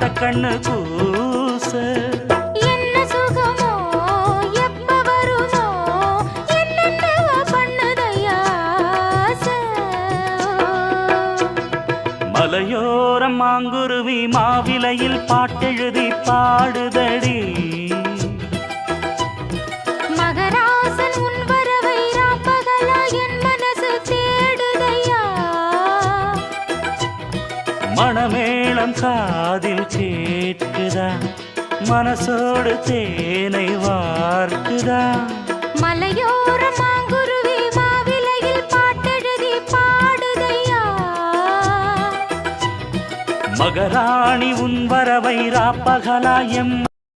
பாட்ட கண்ணு கூச என்ன சுகமோ எப்ப வருமோ என்னென்னவோ பண்ணுதையா ஆசை. மலையோரம் மாங்குருவி மாவிலையில் பாட்டெழுதி பாடுதடி மகராசன் உன் வரவை ராப்பகலா என் மனசு தேடுதையா. மணமேளம் காதில் கேட்குதா மனசோடு தேனை வார்க்குதா மலையோர மாங்குருவி மாவிலையில் பாட்டெழுதி பாடுதையா. மகராணி உன் வரவை ராப்பகலா எம்